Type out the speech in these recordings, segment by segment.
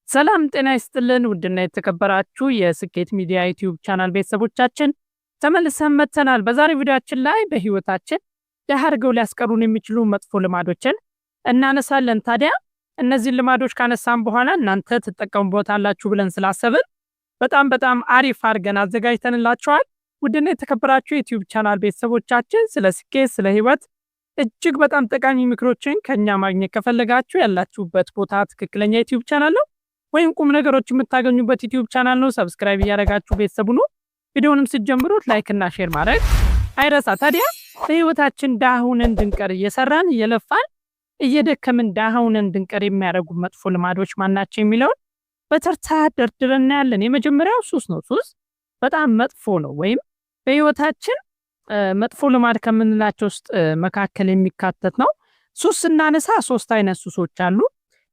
ሰላም ጤና ይስጥልን ውድና የተከበራችሁ የስኬት ሚዲያ ዩቲዩብ ቻናል ቤተሰቦቻችን ተመልሰን መጥተናል። በዛሬው ቪዲዮአችን ላይ በህይወታችን ደሃ አድርገው ሊያስቀሩን የሚችሉ መጥፎ ልማዶችን እናነሳለን። ታዲያ እነዚህን ልማዶች ካነሳን በኋላ እናንተ ትጠቀሙበታላችሁ ብለን ስላሰብን በጣም አሪፍ አድርገን አዘጋጅተንላችኋል። ውድና የተከበራችሁ የዩቲዩብ ቻናል ቤተሰቦቻችን ስለ ስኬት፣ ስለ ህይወት እጅግ በጣም ጠቃሚ ምክሮችን ከኛ ማግኘት ከፈለጋችሁ ያላችሁበት ቦታ ትክክለኛ ዩቲዩብ ቻናል ነው ወይም ቁም ነገሮች የምታገኙበት ዩቲዩብ ቻናል ነው። ሰብስክራይብ እያደረጋችሁ ቤተሰቡ ነው። ቪዲዮውንም ስትጀምሩት ላይክ እና ሼር ማድረግ አይረሳ። ታዲያ በህይወታችን ደሃ ሆነን እንድንቀር እየሰራን እየለፋን እየደከምን ደሃ ሆነን እንድንቀር የሚያደርጉ መጥፎ ልማዶች ማናቸው የሚለውን በተርታ ደርድረን እናያለን። የመጀመሪያው ሱስ ነው። ሱስ በጣም መጥፎ ነው፣ ወይም በህይወታችን መጥፎ ልማድ ከምንላቸው ውስጥ መካከል የሚካተት ነው። ሱስ ስናነሳ 3 አይነት ሱሶች አሉ።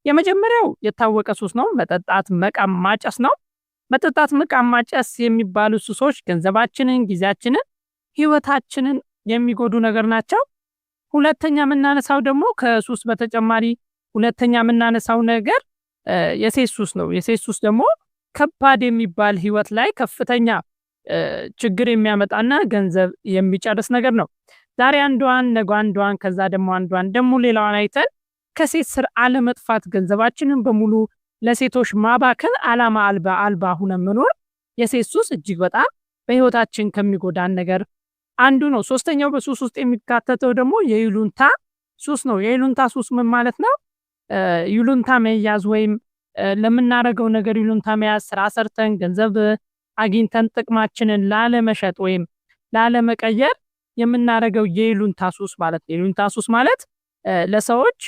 የመጀመሪያው የታወቀ ሱስ ነው፣ መጠጣት፣ መቃም፣ ማጨስ ነው። መጠጣት፣ መቃም፣ ማጨስ የሚባሉ ሱሶች ገንዘባችንን፣ ጊዜያችንን፣ ህይወታችንን የሚጎዱ ነገር ናቸው። ሁለተኛ የምናነሳው ደግሞ ከሱስ በተጨማሪ ሁለተኛ የምናነሳው ነገር የሴት ሱስ ነው። የሴት ሱስ ደግሞ ከባድ የሚባል ህይወት ላይ ከፍተኛ ችግር የሚያመጣና ገንዘብ የሚጨርስ ነገር ነው። ዛሬ አንዷን፣ ነገ አንዷን፣ ከዛ ደግሞ አንዷን ደግሞ ሌላዋን አይተን ከሴት ስር አለመጥፋት፣ ገንዘባችንን በሙሉ ለሴቶች ማባከን፣ አላማ አልባ ሁነን መኖር የሴት ሱስ እጅግ በጣም በህይወታችን ከሚጎዳን ነገር አንዱ ነው። ሶስተኛው በሱስ ውስጥ የሚካተተው ደግሞ የይሉንታ ሱስ ነው። የይሉንታ ሱስ ምን ማለት ነው? ይሉንታ መያዝ ወይም ለምናረገው ነገር ይሉንታ መያዝ፣ ስራ ሰርተን ገንዘብ አግኝተን ጥቅማችንን ላለመሸጥ ወይም ላለመቀየር የምናረገው የይሉንታ ሱስ ማለት ነው። የይሉንታ ሱስ ማለት ለሰዎች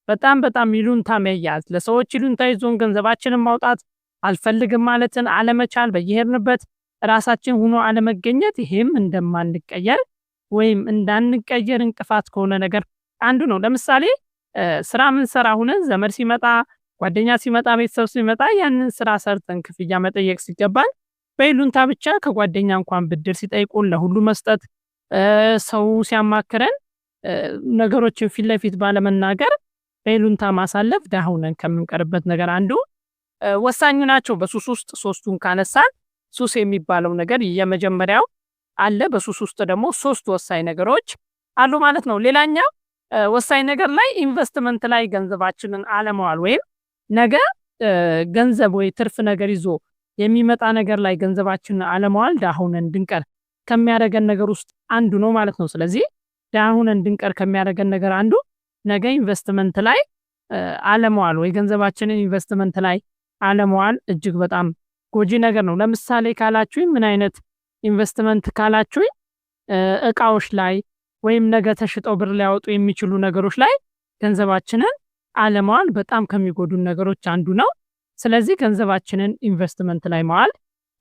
በጣም ይሉንታ መያዝ፣ ለሰዎች ይሉንታ ይዞን ገንዘባችንን ማውጣት አልፈልግም ማለትን አለመቻል፣ በየሄድንበት ራሳችን ሆኖ አለመገኘት፣ ይሄም እንደማንቀየር ወይም እንዳንቀየር እንቅፋት ከሆነ ነገር አንዱ ነው። ለምሳሌ ስራ ምንሰራ ሆነን ዘመድ ሲመጣ፣ ጓደኛ ሲመጣ፣ ቤተሰብ ሲመጣ ያንን ስራ ሰርተን ክፍያ መጠየቅ ሲገባን በይሉንታ ብቻ ከጓደኛ እንኳን ብድር ሲጠይቁን ለሁሉ መስጠት፣ ሰው ሲያማክረን ነገሮችን ፊት ለፊት ባለመናገር በይሉንታ ማሳለፍ ደሃ ሆነን ከምንቀርበት ነገር አንዱ ወሳኙ ናቸው። በሱስ ውስጥ 3ቱን ካነሳን ሱስ የሚባለው ነገር የመጀመሪያው አለ። በሱስ ውስጥ ደግሞ 3 ወሳኝ ነገሮች አሉ ማለት ነው። ሌላኛው ወሳኝ ነገር ላይ ኢንቨስትመንት ላይ ገንዘባችንን አለማዋል ወይም ነገ ገንዘብ ወይ ትርፍ ነገር ይዞ የሚመጣ ነገር ላይ ገንዘባችንን አለማዋል ደሃ ሆነን እንድንቀር ከሚያደርገን ነገር ውስጥ አንዱ ነው ማለት ነው። ስለዚህ ደሃ ሆነን እንድንቀር ከሚያደርገን ነገር አንዱ ነገ ኢንቨስትመንት ላይ አለማዋል ወይ ገንዘባችንን ኢንቨስትመንት ላይ አለማዋል እጅግ በጣም ጎጂ ነገር ነው። ለምሳሌ ካላችሁኝ ምን አይነት ኢንቨስትመንት ካላችሁኝ እቃዎች ላይ ወይም ነገ ተሽጠው ብር ሊያወጡ የሚችሉ ነገሮች ላይ ገንዘባችንን አለማዋል በጣም ከሚጎዱን ነገሮች አንዱ ነው። ስለዚህ ገንዘባችንን ኢንቨስትመንት ላይ ማዋል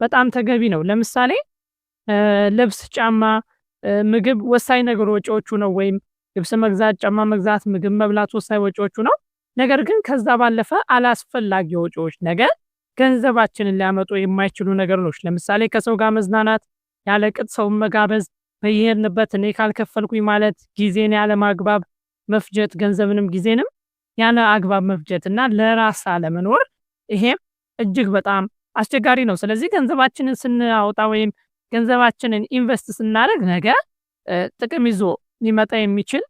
በጣም ተገቢ ነው። ለምሳሌ ልብስ፣ ጫማ፣ ምግብ ወሳኝ ነገር ወጪዎቹ ነው። ወይም ልብስ መግዛት፣ ጫማ መግዛት፣ ምግብ መብላት ወሳኝ ወጪዎቹ ነው። ነገር ግን ከዛ ባለፈ አላስፈላጊ ወጪዎች ነገር ገንዘባችንን ሊያመጡ የማይችሉ ነገሮች፣ ለምሳሌ ከሰው ጋር መዝናናት፣ ያለ ቅጥ ሰውን መጋበዝ፣ በየሄድንበት እኔ ካልከፈልኩኝ ማለት፣ ጊዜን ያለ ማግባብ መፍጀት፣ ገንዘብንም ጊዜንም ያለ አግባብ መፍጀት እና ለራስ አለመኖር፣ ይሄም እጅግ በጣም አስቸጋሪ ነው። ስለዚህ ገንዘባችንን ስናወጣ ወይም ገንዘባችንን ኢንቨስት ስናደርግ ነገ ጥቅም ይዞ ሊመጣ የሚችል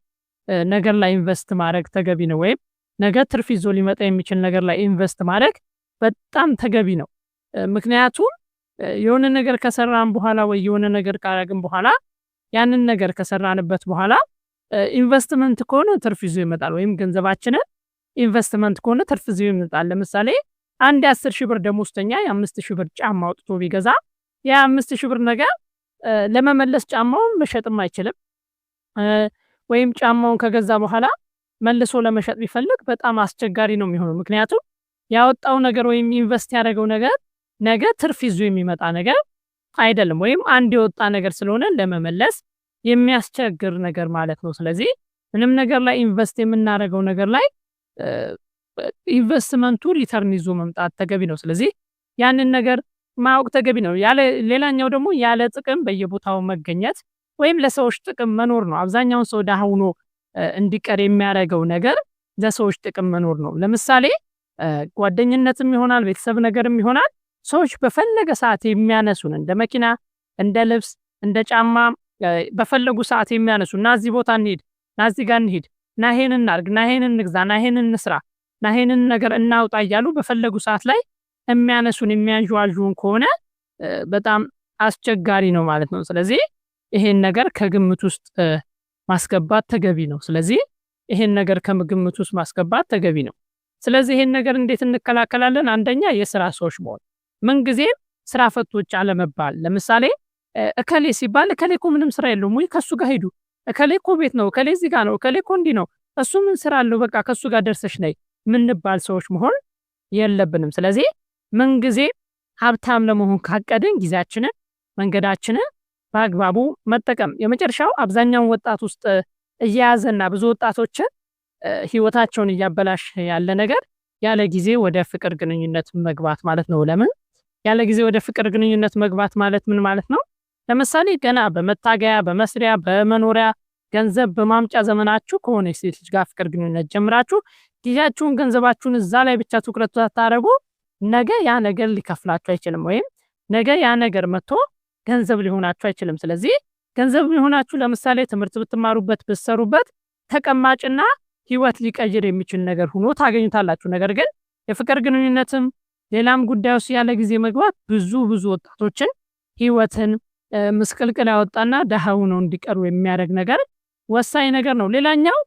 ነገር ላይ ኢንቨስት ማድረግ ተገቢ ነው። ወይም ነገ ትርፍ ይዞ ሊመጣ የሚችል ነገር ላይ ኢንቨስት ማድረግ በጣም ተገቢ ነው። ምክንያቱም የሆነ ነገር ከሰራን በኋላ ወይ የሆነ ነገር ካረግን በኋላ ያንን ነገር ከሰራንበት በኋላ ኢንቨስትመንት ከሆነ ትርፍ ይዞ ይመጣል። ወይም ገንዘባችንን ኢንቨስትመንት ከሆነ ትርፍ ይዞ ይመጣል። ለምሳሌ አንድ 10,000 ብር ደሞዝተኛ የ5,000 ብር ጫማ አውጥቶ ቢገዛ የ5,000 ብር ነገር ለመመለስ ጫማውን መሸጥም አይችልም። ወይም ጫማውን ከገዛ በኋላ መልሶ ለመሸጥ ቢፈልግ በጣም አስቸጋሪ ነው የሚሆነው። ምክንያቱም ያወጣው ነገር ወይም ኢንቨስት ያደረገው ነገር ነገ ትርፍ ይዞ የሚመጣ ነገር አይደለም። ወይም አንድ የወጣ ነገር ስለሆነ ለመመለስ የሚያስቸግር ነገር ማለት ነው። ስለዚህ ምንም ነገር ላይ ኢንቨስት የምናደርገው ነገር ላይ ኢንቨስትመንቱ ሪተርን ይዞ መምጣት ተገቢ ነው። ስለዚህ ያንን ነገር ማወቅ ተገቢ ነው። ሌላኛው ደግሞ ያለ ጥቅም በየቦታው መገኘት ወይም ለሰዎች ጥቅም መኖር ነው። አብዛኛውን ሰው ደሃ ሆኖ እንዲቀር የሚያደርገው ነገር ለሰዎች ጥቅም መኖር ነው። ለምሳሌ ጓደኝነትም ይሆናል፣ ቤተሰብ ነገርም ይሆናል። ሰዎች በፈለገ ሰዓት የሚያነሱን እንደ መኪና፣ እንደ ልብስ፣ እንደ ጫማ በፈለጉ ሰዓት የሚያነሱ እና እዚህ ቦታ እንሂድ፣ ና እዚህ ጋር እንሂድ፣ ና ይሄንን እናድርግ፣ ና ይሄንን እንግዛ፣ ና ይሄንን እንስራ፣ ና ይሄንን ነገር እናውጣ እያሉ በፈለጉ ሰዓት ላይ የሚያነሱን የሚያንዣዡን ከሆነ በጣም አስቸጋሪ ነው ማለት ነው። ስለዚህ ይሄን ነገር ከግምት ውስጥ ማስገባት ተገቢ ነው። ስለዚህ ይሄን ነገር ከግምት ውስጥ ማስገባት ተገቢ ነው። ስለዚህ ይሄን ነገር እንዴት እንከላከላለን? አንደኛ የስራ ሰዎች መሆን፣ ምንጊዜም ስራ ፈቶች አለመባል። ለምሳሌ እከሌ ሲባል እከሌ እኮ ምንም ስራ የለውም ወይ ከሱ ጋር ሄዱ፣ እከሌ እኮ ቤት ነው፣ እከሌ እዚህ ጋር ነው፣ እከሌ እኮ እንዲህ ነው፣ እሱ ምን ስራ አለው፣ በቃ ከሱ ጋር ደርሰሽ ነይ ምንባል ሰዎች መሆን የለብንም። ስለዚህ ምንጊዜ ሀብታም ለመሆን ካቀድን ጊዜያችንን መንገዳችንን በአግባቡ መጠቀም። የመጨረሻው አብዛኛውን ወጣት ውስጥ እየያዘና ብዙ ወጣቶችን ህይወታቸውን እያበላሽ ያለ ነገር ያለ ጊዜ ወደ ፍቅር ግንኙነት መግባት ማለት ነው። ለምን ያለ ጊዜ ወደ ፍቅር ግንኙነት መግባት ማለት ምን ማለት ነው? ለምሳሌ ገና በመታገያ በመስሪያ በመኖሪያ ገንዘብ በማምጫ ዘመናችሁ ከሆነ ሴት ልጅ ጋር ፍቅር ግንኙነት ጀምራችሁ ጊዜያችሁን ገንዘባችሁን እዛ ላይ ብቻ ትኩረት ታደርጉ፣ ነገ ያ ነገር ሊከፍላችሁ አይችልም፣ ወይም ነገ ያ ነገር መጥቶ ገንዘብ ሊሆናችሁ አይችልም። ስለዚህ ገንዘብ ሊሆናችሁ ለምሳሌ ትምህርት ብትማሩበት ብትሰሩበት ተቀማጭና ህይወት ሊቀይር የሚችል ነገር ሆኖ ታገኙታላችሁ። ነገር ግን የፍቅር ግንኙነትም ሌላም ጉዳይ ውስጥ ያለ ጊዜ መግባት ብዙ ወጣቶችን ህይወትን ምስቅልቅል ያወጣና ደሃ ሆነው እንዲቀሩ የሚያደርግ ነገር ወሳኝ ነገር ነው። ሌላኛው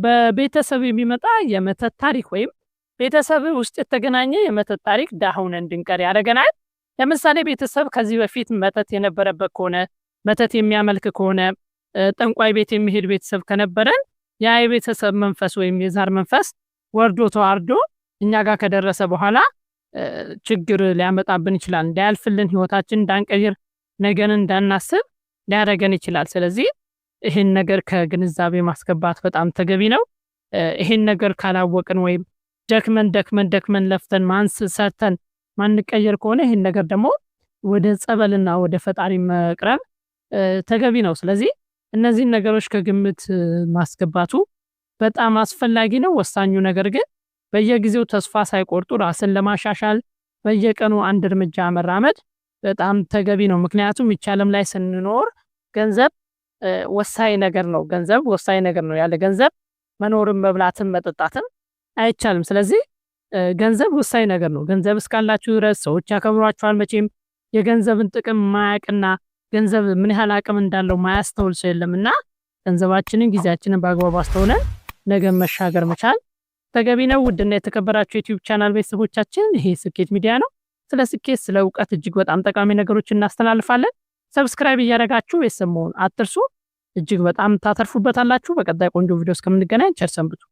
በቤተሰብ የሚመጣ የመተት ታሪክ ወይም ቤተሰብ ውስጥ የተገናኘ የመተት ታሪክ ደሃ ሆነን እንድንቀር ያደርገናል። ለምሳሌ ቤተሰብ ከዚህ በፊት መተት የነበረበት ከሆነ መተት የሚያመልክ ከሆነ ጠንቋይ ቤት የሚሄድ ቤተሰብ ከነበረን ያ የቤተሰብ መንፈስ ወይም የዛር መንፈስ ወርዶ ተዋርዶ እኛ ጋር ከደረሰ በኋላ ችግር ሊያመጣብን ይችላል። እንዳያልፍልን ህይወታችን እንዳንቀይር ነገን እንዳናስብ ሊያደርገን ይችላል። ስለዚህ ይህን ነገር ከግንዛቤ ማስገባት በጣም ተገቢ ነው። ይህን ነገር ካላወቅን ወይም ደክመን ለፍተን ማንስ ሰርተን ማንቀየር ከሆነ ይህን ነገር ደግሞ ወደ ጸበልና ወደ ፈጣሪ መቅረብ ተገቢ ነው። ስለዚህ እነዚህን ነገሮች ከግምት ማስገባቱ በጣም አስፈላጊ ነው። ወሳኙ ነገር ግን በየጊዜው ተስፋ ሳይቆርጡ ራስን ለማሻሻል በየቀኑ አንድ እርምጃ መራመድ በጣም ተገቢ ነው። ምክንያቱም ይህች ዓለም ላይ ስንኖር ገንዘብ ወሳኝ ነገር ነው። ገንዘብ ወሳኝ ነገር ነው። ያለ ገንዘብ መኖርም መብላትም መጠጣትም አይቻልም። ስለዚህ ገንዘብ ወሳኝ ነገር ነው። ገንዘብ እስካላችሁ ድረስ ሰዎች ያከብሯችኋል። መቼም የገንዘብን ጥቅም ማያውቅና ገንዘብ ምን ያህል አቅም እንዳለው ማያስተውል ሰው የለምና ገንዘባችንን ጊዜያችንን በአግባቡ አስተውለን ነገ መሻገር መቻል ተገቢ ነው። ውድና የተከበራችሁ ዩቲዩብ ቻናል ቤተሰቦቻችን ይሄ ስኬት ሚዲያ ነው። ስለ ስኬት ስለ እውቀት እጅግ በጣም ጠቃሚ ነገሮችን እናስተላልፋለን። ሰብስክራይብ እያደረጋችሁ ቤተሰብ መሆን አትርሱ። እጅግ በጣም ታተርፉበታላችሁ። በቀጣይ ቆንጆ ቪዲዮ እስከምንገናኝ ቸር ሰንብቱ።